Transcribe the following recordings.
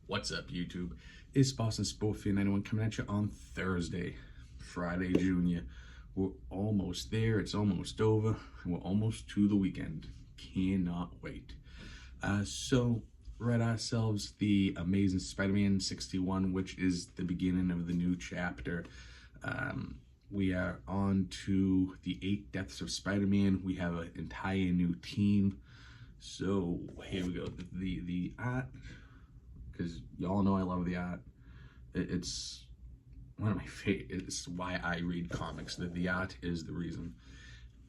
What's up, YouTube? It's Boston Sport Fan 91 coming at you on Thursday, Friday, Junior. We're almost there. It's almost over. We're almost to the weekend. Cannot wait. So, read ourselves the Amazing Spider-Man 61, which is the beginning of the new chapter. We are on to the 8 Deaths of Spider-Man. We have an entire new team. So, here we go. The art, because y'all know I love the art. It's one of my favorite. It's why I read comics. The art is the reason.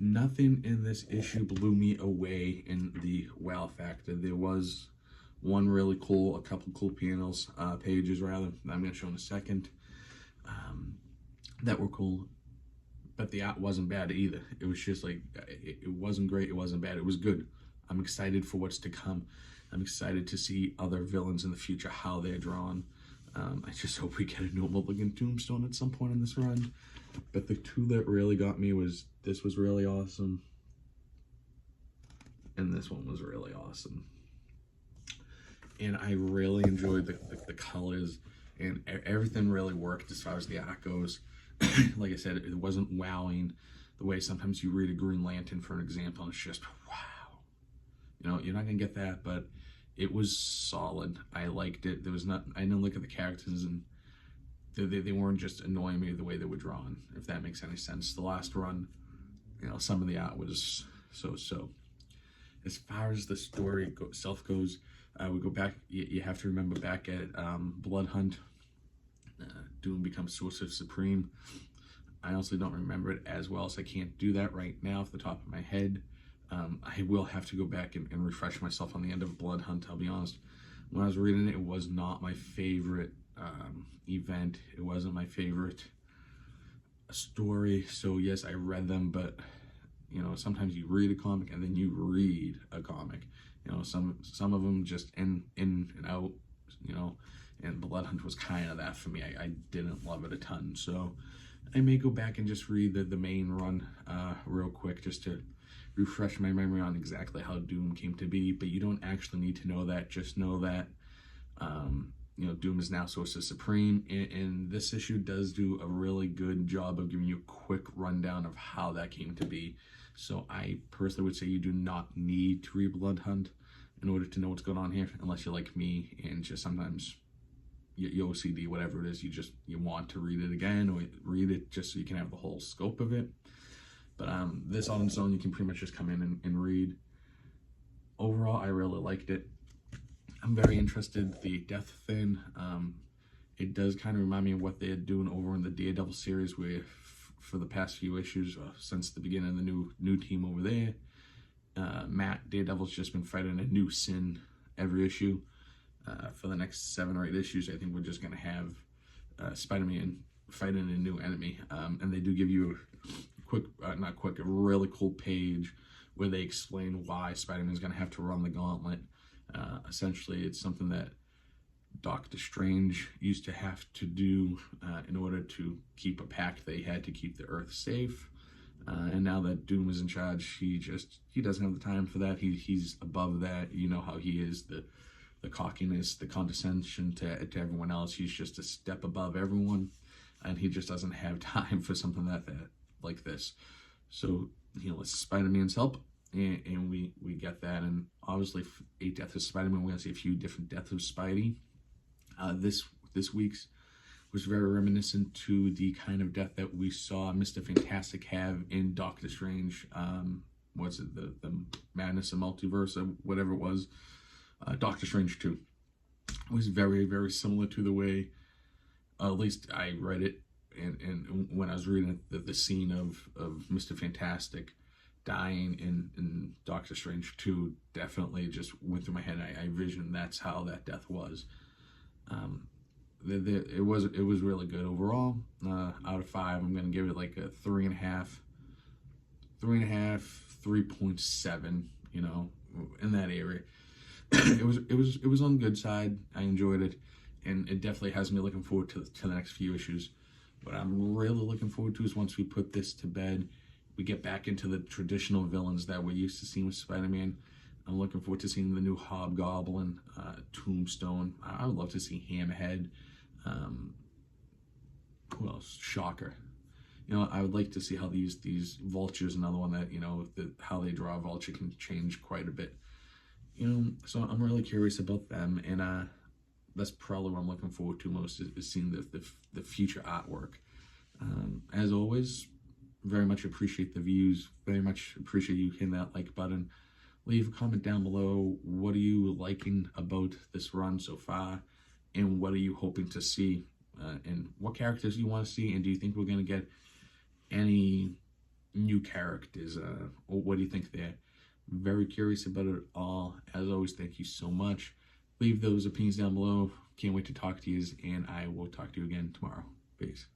Nothing in this issue blew me away in the wow factor. There was one really cool, a couple cool pages rather, that I'm going to show in a second, that were cool. But the art wasn't bad either. It was just like, it wasn't great, it wasn't bad, it was good. I'm excited for what's to come. I'm excited to see other villains in the future, how they're drawn. I just hope we get a normal looking Tombstone at some point in this run. But the two that really got me was, this was really awesome, and this one was really awesome. And I really enjoyed the colors, and everything really worked as far as the art goes. Like I said, it wasn't wowing the way sometimes you read a Green Lantern, for an example, and it's just, wow. You know, you're not going to get that, but it was solid. I liked it. There was not, I didn't look at the characters and they weren't just annoying me the way they were drawn, if that makes any sense. The last run, you know, some of the art was so. As far as the story itself goes, we go back, you have to remember back at Blood Hunt, Doom becomes Sorcerer Supreme. I honestly don't remember it as well, so I can't do that right now off the top of my head. I will have to go back and refresh myself on the end of Blood Hunt. I'll be honest, when I was reading it, it was not my favorite event. It wasn't my favorite story. So yes, I read them, but you know, sometimes you read a comic and then you read a comic. You know, some of them just in and out. You know, and Blood Hunt was kind of that for me. I didn't love it a ton, so I may go back and just read the main run real quick, just to refresh my memory on exactly how Doom came to be. But you don't actually need to know that. Just know that you know, Doom is now Sorcerer Supreme, and this issue does do a really good job of giving you a quick rundown of how that came to be. So I personally would say you do not need to read Blood Hunt in order to know what's going on here, unless you're like me and just sometimes your OCD, whatever it is, you want to read it again, or read it just so you can have the whole scope of it. But this on its own, you can pretty much just come in and read. Overall, I really liked it. I'm very interested. The Death thing, it does kind of remind me of what they're doing over in the Daredevil series, where for the past few issues, since the beginning of the new team over there, Matt, Daredevil's just been fighting a new sin every issue. For the next 7 or 8 issues, I think we're just going to have Spider-Man fighting a new enemy. And they do give you a really cool page where they explain why Spider-Man's going to have to run the gauntlet. Essentially, it's something that Doctor Strange used to have to do in order to keep a pact. They had to keep the Earth safe. And now that Doom is in charge, he doesn't have the time for that. He's above that. You know how he is, the cockiness, the condescension to everyone else. He's just a step above everyone, and he just doesn't have time for something that like this. So he enlists Spider-Man's help, and we get that. And obviously, 8 Deaths of Spider-Man, we're gonna see a few different deaths of Spidey. This week's was very reminiscent to the kind of death that we saw Mr. Fantastic have in Doctor Strange. What's it, the Madness of Multiverse, or whatever it was. Doctor Strange 2. It was very, very similar to the way, at least I read it, and when I was reading it, the scene of Mr. Fantastic dying in Doctor Strange 2 definitely just went through my head. I visioned that's how that death was. It was really good overall. Out of 5, I'm gonna give it like a 3.5, 3.7. You know, in that area. It was on the good side. I enjoyed it, and it definitely has me looking forward to the next few issues. What I'm really looking forward to is once we put this to bed, we get back into the traditional villains that we're used to seeing with Spider-Man. I'm looking forward to seeing the new Hobgoblin, Tombstone. I would love to see Hammerhead. Who else? Shocker. I would like to see how these Vulture's another one that, how they draw a Vulture can change quite a bit. So I'm really curious about them, and that's probably what I'm looking forward to most, is seeing the future artwork. As always, very much appreciate the views, very much appreciate you hitting that like button. Leave a comment down below. What are you liking about this run so far, and what are you hoping to see, and what characters you want to see, and do you think we're going to get any new characters, or what do you think there? Very curious about it all. As always, thank you so much. Leave those opinions down below. Can't wait to talk to you, and I will talk to you again tomorrow. Peace.